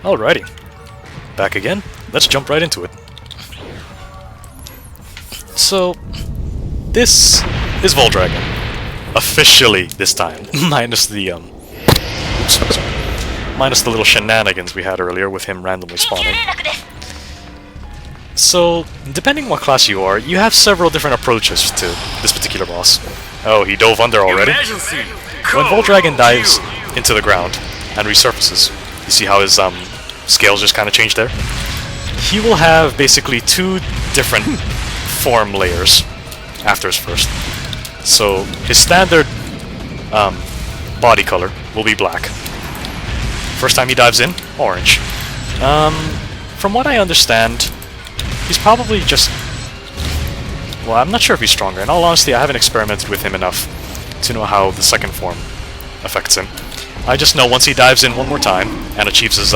Alrighty. Back again. Let's jump right into it. So, this is Voldragon. Officially this time. Minus the, oops, sorry. Minus the little shenanigans we had earlier with him randomly spawning. So, depending what class you are, you have several different approaches to this particular boss. Oh, he dove under already? When Voldragon dives into the ground and resurfaces, you see how his scales just kind of change there? He will have basically two different form layers after his first. So, his standard body color will be black. First time he dives in, orange. From what I understand, he's probably just... Well, I'm not sure if he's stronger. In all honesty, I haven't experimented with him enough to know how the second form affects him. I just know once he dives in one more time and achieves his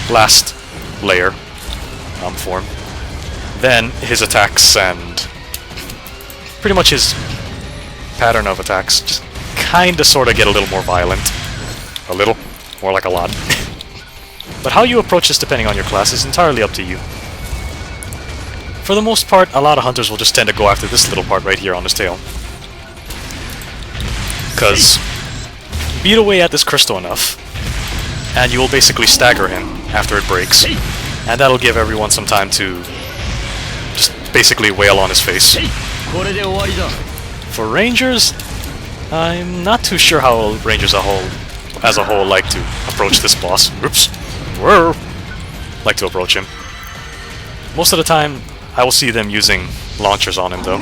last layer form, then his attacks and pretty much his pattern of attacks just kinda sorta get a little more violent. A little, more like a lot. But how you approach this depending on your class is entirely up to you. For the most part, a lot of hunters will just tend to go after this little part right here on his tail. Because beat away at this crystal enough, and you will basically stagger him after it breaks. And that'll give everyone some time to just basically wail on his face. For Rangers, I'm not too sure how Rangers as a whole like to approach this boss. Oops. Whoa. Like to approach him. Most of the time, I will see them using launchers on him though,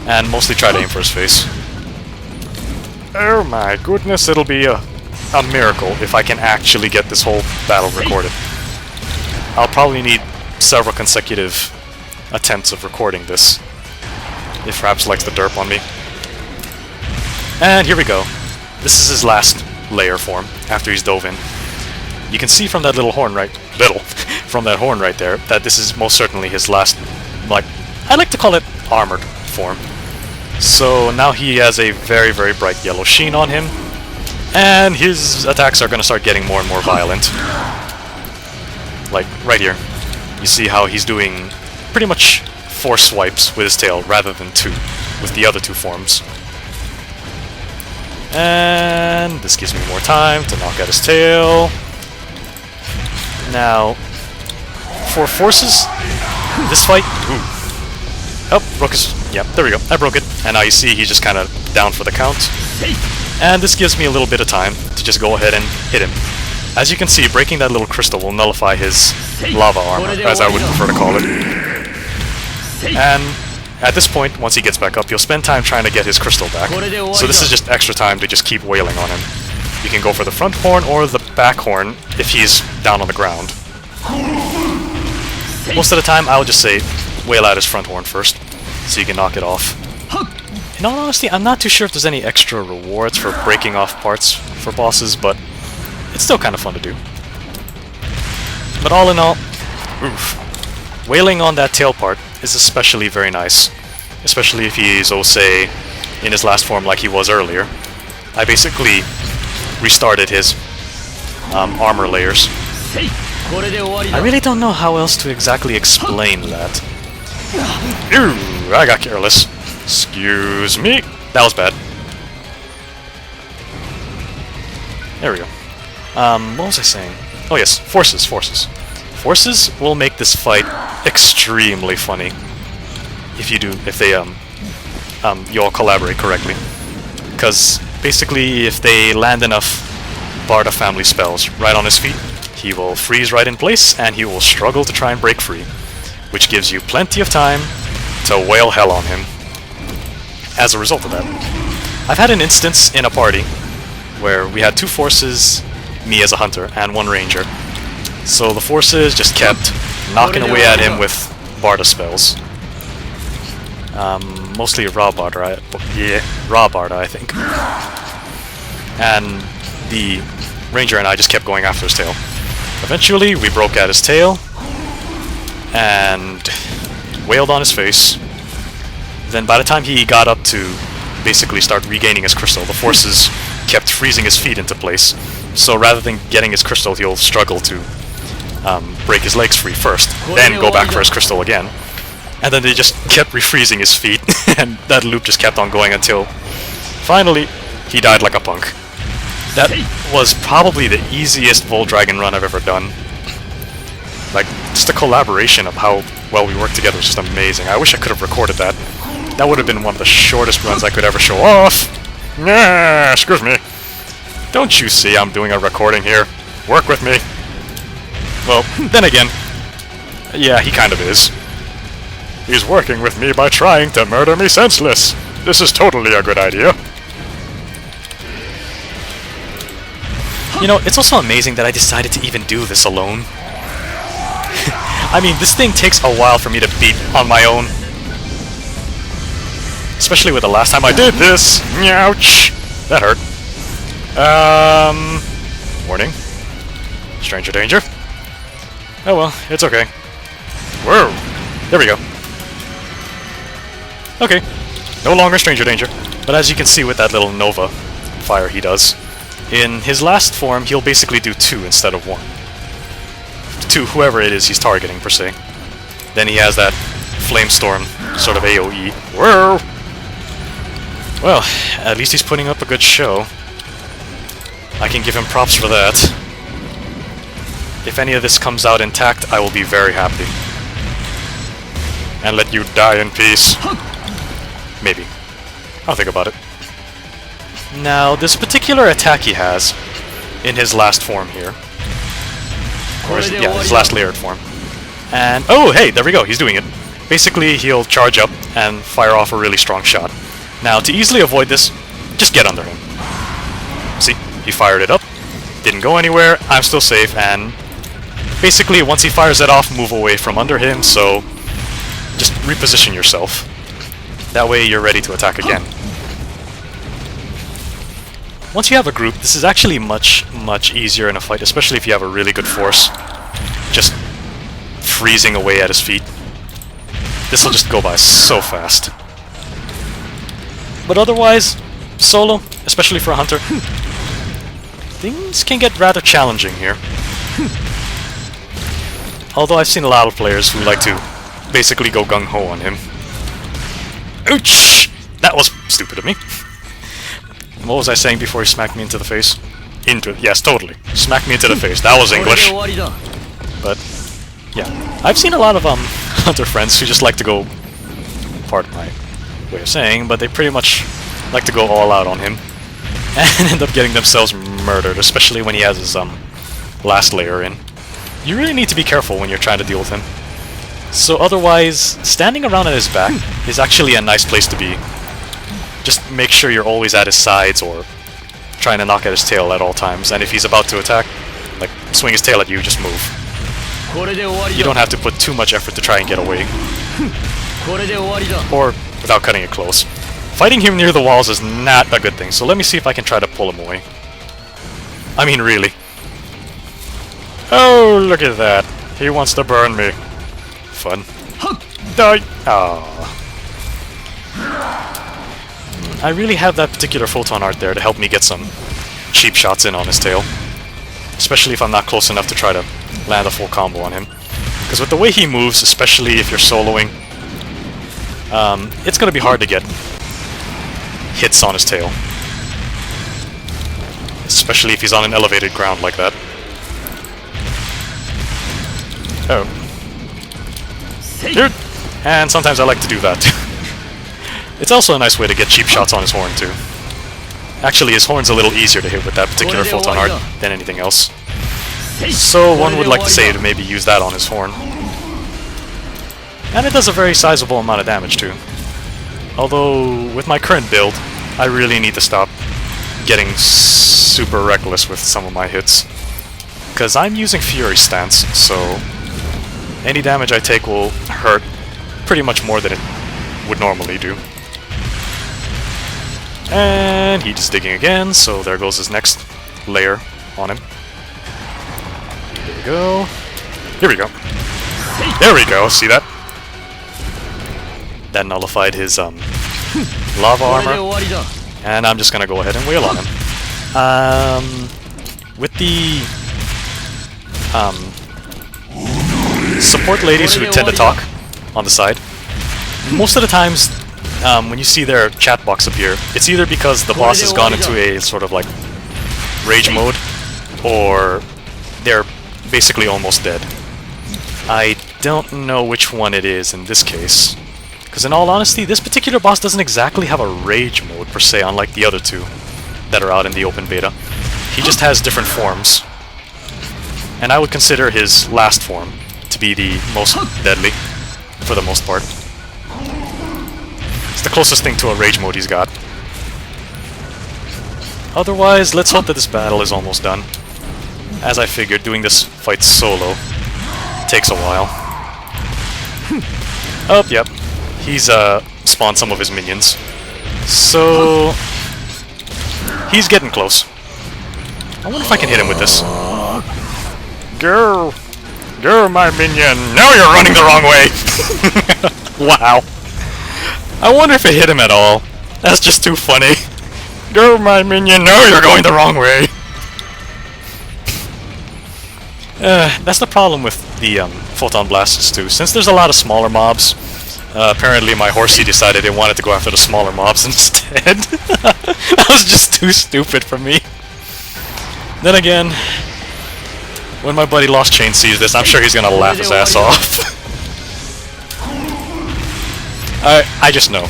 and mostly try to aim for his face. Oh my goodness, it'll be a miracle if I can actually get this whole battle recorded. I'll probably need several consecutive attempts of recording this, if fraps likes to derp on me. And here we go. This is his last layer form, after he's dove in. You can see from that little horn from that horn right there, that this is most certainly his last, I like to call it armored form. So now he has a very, very bright yellow sheen on him, and his attacks are going to start getting more and more violent. Like, right here. You see how he's doing pretty much 4 swipes with his tail, rather than 2, with the other 2 forms. And this gives me more time to knock out his tail. Now, for forces, this fight... Ooh. Oh, broke his... Yeah, there we go. I broke it. And now you see he's just kind of down for the count. And this gives me a little bit of time to just go ahead and hit him. As you can see, breaking that little crystal will nullify his lava armor, as I would prefer to call it. And at this point, once he gets back up, you'll spend time trying to get his crystal back. So this is just extra time to just keep wailing on him. You can go for the front horn or the back horn if he's down on the ground. Most of the time, I'll just say, wail out his front horn first, so you can knock it off. In all honesty, I'm not too sure if there's any extra rewards for breaking off parts for bosses, but it's still kind of fun to do. But all in all, oof. Wailing on that tail part is especially very nice. Especially if he's, say, in his last form like he was earlier. I basically restarted his armor layers. I really don't know how else to exactly explain that. Ooh, I got careless. Excuse me. That was bad. There we go. What was I saying? Oh yes, forces. Forces will make this fight extremely funny if they you all collaborate correctly. Because basically, if they land enough Barda family spells right on his feet, he will freeze right in place, and he will struggle to try and break free, which gives you plenty of time to wail hell on him. As a result of that, I've had an instance in a party where we had 2 forces, me as a hunter, and 1 ranger. So the forces just kept knocking away at him with Barda spells. Mostly raw Barda, I think. And the ranger and I just kept going after his tail. Eventually, we broke at his tail, and wailed on his face. Then by the time he got up to basically start regaining his crystal, the forces kept freezing his feet into place. So rather than getting his crystal, he'll struggle to break his legs free first, then go back for his crystal again. And then they just kept refreezing his feet, and that loop just kept on going until finally he died like a punk. That was probably the easiest Voldragon run I've ever done. Like, just the collaboration of how well we worked together was just amazing. I wish I could have recorded that. That would have been one of the shortest runs I could ever show off. Nah, excuse me. Don't you see I'm doing a recording here? Work with me. Well, then again, yeah, he kind of is. He's working with me by trying to murder me senseless. This is totally a good idea. You know, it's also amazing that I decided to even do this alone. I mean, this thing takes a while for me to beat on my own. Especially with the last time I did this. Ouch! That hurt. Warning. Stranger danger. Oh well, it's okay. Whoa! There we go. Okay. No longer stranger danger. But as you can see with that little Nova fire he does, in his last form, he'll basically do 2 instead of 1. To whoever it is he's targeting, per se. Then he has that Flamestorm sort of AoE. Whoa! Well, at least he's putting up a good show. I can give him props for that. If any of this comes out intact, I will be very happy. And let you die in peace. Maybe. I'll think about it. Now, this particular attack he has in his last form here. Or his last layered form. And, oh, hey, there we go, he's doing it. Basically, he'll charge up and fire off a really strong shot. Now, to easily avoid this, just get under him. See, he fired it up, didn't go anywhere, I'm still safe, and basically, once he fires it off, move away from under him, so just reposition yourself. That way, you're ready to attack again. Once you have a group, this is actually much easier in a fight, especially if you have a really good force. Just freezing away at his feet. This will just go by so fast. But otherwise, solo, especially for a hunter, things can get rather challenging here. Although I've seen a lot of players who like to basically go gung-ho on him. Ouch! That was stupid of me. What was I saying before he smacked me into the face? Yes, totally. Smacked me into the face. That was English. But, yeah. I've seen a lot of hunter friends who just like to go, pardon my way of saying, but they pretty much like to go all out on him. And end up getting themselves murdered, especially when he has his last layer in. You really need to be careful when you're trying to deal with him. So otherwise, standing around at his back is actually a nice place to be. Just make sure you're always at his sides or trying to knock at his tail at all times. And if he's about to attack, like swing his tail at you, just move. You don't have to put too much effort to try and get away. Or without cutting it close. Fighting him near the walls is not a good thing, so let me see if I can try to pull him away. I mean, really. Oh, look at that. He wants to burn me. Fun. Die! Aww. I really have that particular photon art there to help me get some cheap shots in on his tail. Especially if I'm not close enough to try to land a full combo on him. Because with the way he moves, especially if you're soloing, it's going to be hard to get hits on his tail. Especially if he's on an elevated ground like that. Oh. Dude! And sometimes I like to do that. It's also a nice way to get cheap shots on his horn, too. Actually, his horn's a little easier to hit with that particular photon art than anything else. So one would like to say to maybe use that on his horn. And it does a very sizable amount of damage, too. Although, with my current build, I really need to stop getting super reckless with some of my hits. Because I'm using Fury stance, so any damage I take will hurt pretty much more than it would normally do. And he's digging again, so there goes his next layer on him. Here we go. Here we go. There we go, see that? That nullified his lava armor. And I'm just gonna go ahead and wail on him. With the support ladies who tend to talk on the side. Most of the times, when you see their chat box appear, it's either because the boss has gone into a sort of like rage mode, or they're basically almost dead. I don't know which one it is in this case, because in all honesty, this particular boss doesn't exactly have a rage mode per se, unlike the other two that are out in the open beta. He just has different forms, and I would consider his last form to be the most deadly, for the most part. It's the closest thing to a rage mode he's got. Otherwise, let's hope that this battle is almost done. As I figured, doing this fight solo takes a while. Oh, yep. He's spawned some of his minions. So he's getting close. I wonder if I can hit him with this. Go! Go, my minion! Now you're running the wrong way! Wow. I wonder if it hit him at all. That's just too funny. Go, my minion! Now you're going the wrong way! That's the problem with the photon blasters too. Since there's a lot of smaller mobs, apparently my horsey decided it wanted to go after the smaller mobs instead. That was just too stupid for me. Then again, when my buddy Lost Chain sees this, I'm sure he's gonna laugh his ass off. I just know.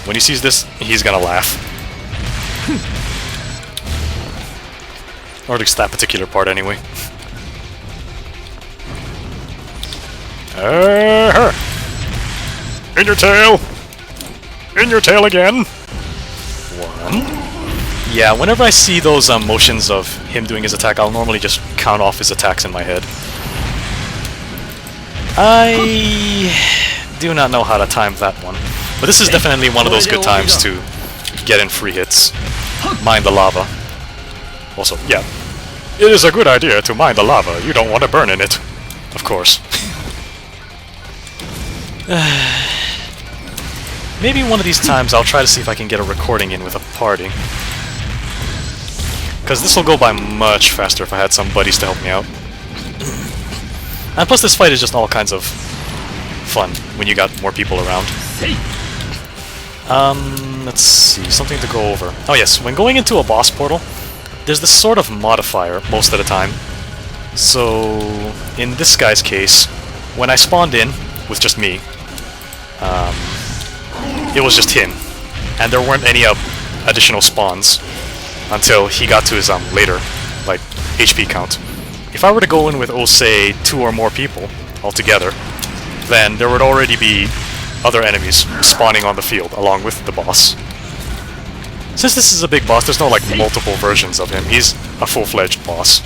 When he sees this, he's gonna laugh. Or at least that particular part anyway. In your tail! In your tail again! One. Yeah, whenever I see those motions of him doing his attack, I'll normally just count off his attacks in my head. I do not know how to time that one, but this is definitely one of those good times to get in free hits. Mine the lava. Also, yeah, it is a good idea to mine the lava. You don't want to burn in it. Of course. Maybe one of these times I'll try to see if I can get a recording in with a party. Because this will go by much faster if I had some buddies to help me out. And plus this fight is just all kinds of fun when you got more people around. Let's see, something to go over. Oh yes, when going into a boss portal, there's this sort of modifier most of the time. So, in this guy's case, when I spawned in with just me, it was just him, and there weren't any additional spawns until he got to his later, like, HP count. If I were to go in with, oh, say, 2 or more people altogether, then there would already be other enemies spawning on the field along with the boss. Since this is a big boss, there's no like multiple versions of him. He's a full-fledged boss.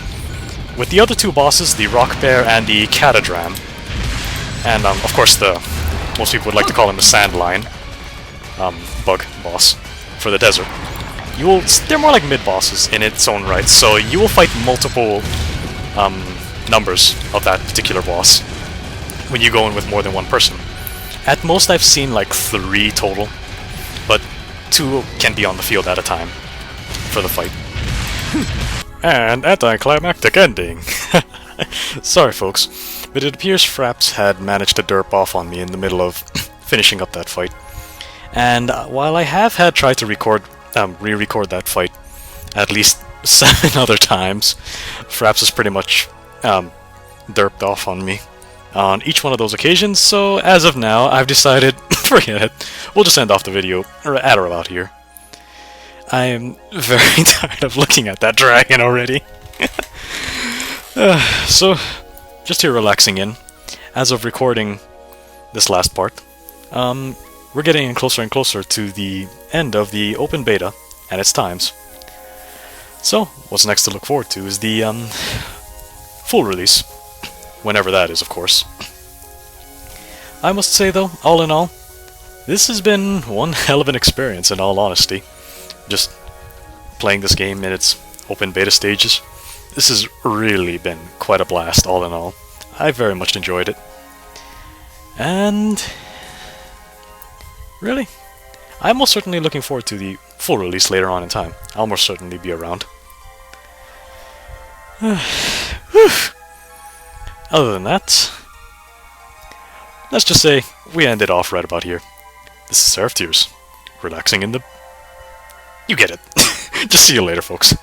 With the other two bosses, the Rock Bear and the Catadram, and of course most people would like to call him the Sand Lion, bug boss for the desert. They're more like mid-bosses in its own right, so you will fight multiple numbers of that particular boss when you go in with more than one person. At most I've seen like 3 total, but 2 can be on the field at a time for the fight. And anticlimactic ending! Sorry folks, but it appears Fraps had managed to derp off on me in the middle of finishing up that fight. And while I have had tried to re-record that fight at least 7 other times, Fraps has pretty much derped off on me on each one of those occasions, so as of now, I've decided, forget it, we'll just end off the video at or about here. I am very tired of looking at that dragon already. So, just here relaxing in. As of recording this last part, we're getting in closer and closer to the end of the open beta and its times. So, what's next to look forward to is the full release. Whenever that is, of course. I must say though, all in all, this has been one hell of an experience in all honesty. Just playing this game in its open beta stages. This has really been quite a blast, all in all. I very much enjoyed it. And really, I'm most certainly looking forward to the full release later on in time. I'll most certainly be around. Other than that, let's just say we end it off right about here. This is Seraph Tears, relaxing in the... You get it. Just see you later, folks.